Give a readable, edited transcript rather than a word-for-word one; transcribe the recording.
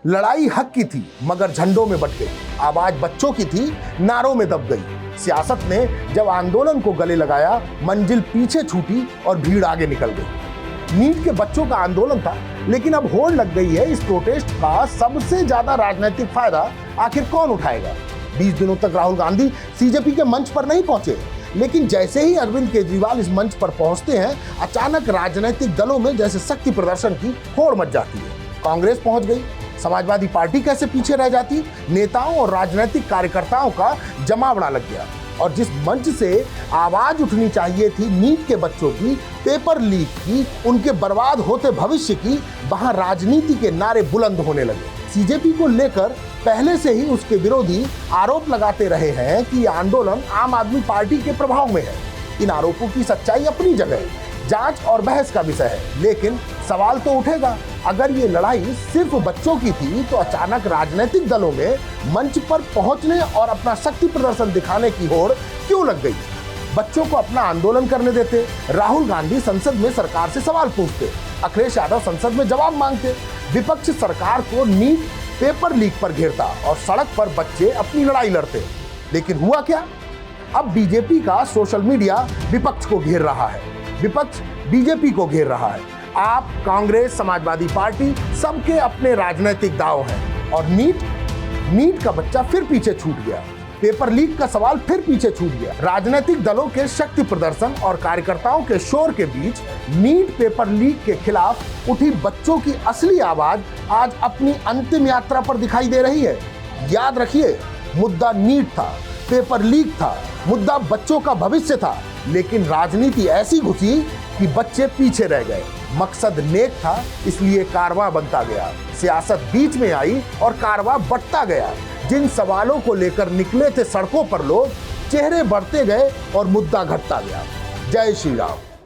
लड़ाई हक की थी मगर झंडों में बट गई, आवाज बच्चों की थी नारों में दब गई। सियासत ने जब आंदोलन को गले लगाया, मंजिल पीछे छूटी और भीड़ आगे निकल गई। नीट के बच्चों का आंदोलन था, लेकिन अब होड़ लग गई है इस प्रोटेस्ट का सबसे ज्यादा राजनीतिक फायदा आखिर कौन उठाएगा। 20 दिनों तक राहुल गांधी सीजेपी के मंच पर नहीं पहुंचे, लेकिन जैसे ही अरविंद केजरीवाल इस मंच पर पहुंचते हैं, अचानक राजनीतिक दलों में जैसे शक्ति प्रदर्शन की होड़ मच जाती है। कांग्रेस पहुंच गई, समाजवादी पार्टी कैसे पीछे रह जाती। नेताओं और राजनीतिक कार्यकर्ताओं का जमावड़ा लग गया और जिस मंच से आवाज उठनी चाहिए थी नीट के बच्चों की, पेपर लीक की, उनके बर्बाद होते भविष्य की, वहां राजनीति के नारे बुलंद होने लगे। सीजेपी को लेकर पहले से ही उसके विरोधी आरोप लगाते रहे हैं कि यह आंदोलन आम आदमी पार्टी के प्रभाव में है। इन आरोपों की सच्चाई अपनी जगह है, जांच और बहस का विषय है, लेकिन सवाल तो उठेगा, अगर ये लड़ाई सिर्फ बच्चों की थी तो अचानक राजनीतिक दलों में मंच पर पहुंचने और अपना शक्ति प्रदर्शन दिखाने की होड़ क्यों लग गई। बच्चों को अपना आंदोलन करने देते, राहुल गांधी संसद में सरकार से सवाल पूछते, अखिलेश यादव संसद में जवाब मांगते, विपक्ष सरकार को नीट पेपर लीक पर घेरता और सड़क पर बच्चे अपनी लड़ाई लड़ते। लेकिन हुआ क्या? अब बीजेपी का सोशल मीडिया विपक्ष को घेर रहा है, विपक्ष बीजेपी को घेर रहा है। आप, कांग्रेस, समाजवादी पार्टी, सबके अपने राजनीतिक दांव हैं और नीट का बच्चा फिर पीछे छूट गया। पेपर लीक का सवाल फिर पीछे छूट गया। राजनीतिक दलों के शक्ति प्रदर्शन और कार्यकर्ताओं के शोर के बीच नीट पेपर लीक के खिलाफ उठी बच्चों की असली आवाज आज अपनी अंतिम यात्रा पर दिखाई दे रही है। याद रखिए, मुद्दा नीट था, पेपर लीक था, मुद्दा बच्चों का भविष्य था, लेकिन राजनीति ऐसी घुसी कि बच्चे पीछे रह गए। मकसद नेक था, इसलिए कारवां बनता गया। सियासत बीच में आई और कारवां बढ़ता गया। जिन सवालों को लेकर निकले थे सड़कों पर लोग, चेहरे बढ़ते गए और मुद्दा घटता गया। जय श्री राम।